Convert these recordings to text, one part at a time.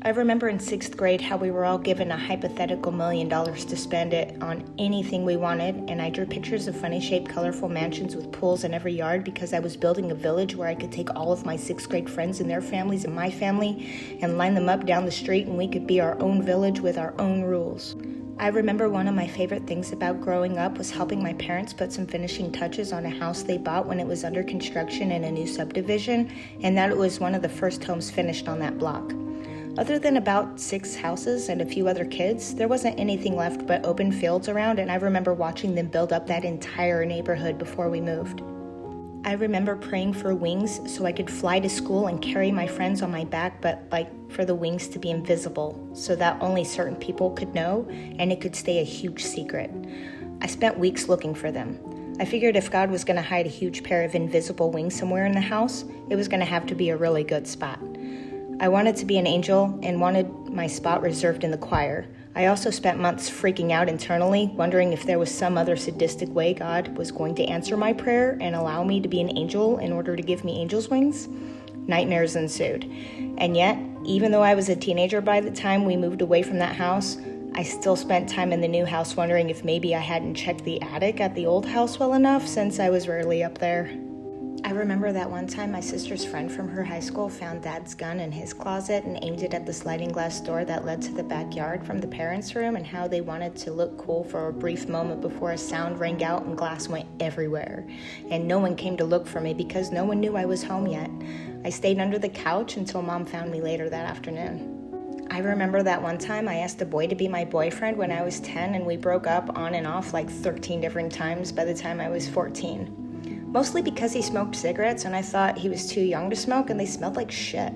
I remember in 6th grade how we were all given a hypothetical $1 million to spend it on anything we wanted, and I drew pictures of funny-shaped, colorful mansions with pools in every yard because I was building a village where I could take all of my 6th grade friends and their families and my family and line them up down the street, and we could be our own village with our own rules. I remember one of my favorite things about growing up was helping my parents put some finishing touches on a house they bought when it was under construction in a new subdivision, and that it was one of the first homes finished on that block. Other than about 6 houses and a few other kids, there wasn't anything left but open fields around, and I remember watching them build up that entire neighborhood before we moved. I remember praying for wings so I could fly to school and carry my friends on my back, but for the wings to be invisible so that only certain people could know and it could stay a huge secret. I spent weeks looking for them. I figured if God was going to hide a huge pair of invisible wings somewhere in the house, it was going to have to be a really good spot. I wanted to be an angel and wanted my spot reserved in the choir. I also spent months freaking out internally, wondering if there was some other sadistic way God was going to answer my prayer and allow me to be an angel in order to give me angel's wings. Nightmares ensued. And yet, even though I was a teenager by the time we moved away from that house, I still spent time in the new house wondering if maybe I hadn't checked the attic at the old house well enough since I was rarely up there. I remember that one time my sister's friend from her high school found Dad's gun in his closet and aimed it at the sliding glass door that led to the backyard from the parents' room, and how they wanted to look cool for a brief moment before a sound rang out and glass went everywhere. And no one came to look for me because no one knew I was home yet. I stayed under the couch until Mom found me later that afternoon. I remember that one time I asked a boy to be my boyfriend when I was 10, and we broke up on and off 13 different times by the time I was 14. Mostly because he smoked cigarettes and I thought he was too young to smoke and they smelled like shit.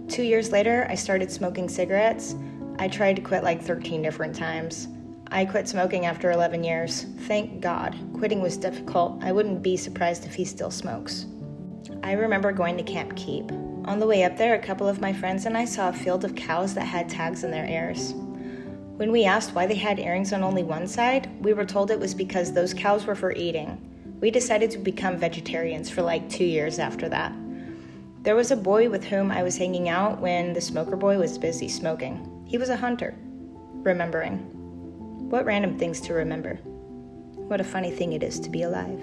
2 years later, I started smoking cigarettes. I tried to quit 13 different times. I quit smoking after 11 years. Thank God. Quitting was difficult. I wouldn't be surprised if he still smokes. I remember going to Camp Keep. On the way up there, a couple of my friends and I saw a field of cows that had tags in their ears. When we asked why they had earrings on only one side, we were told it was because those cows were for eating. We decided to become vegetarians for 2 years after that. There was a boy with whom I was hanging out when the smoker boy was busy smoking. He was a hunter. Remembering. What random things to remember. What a funny thing it is to be alive.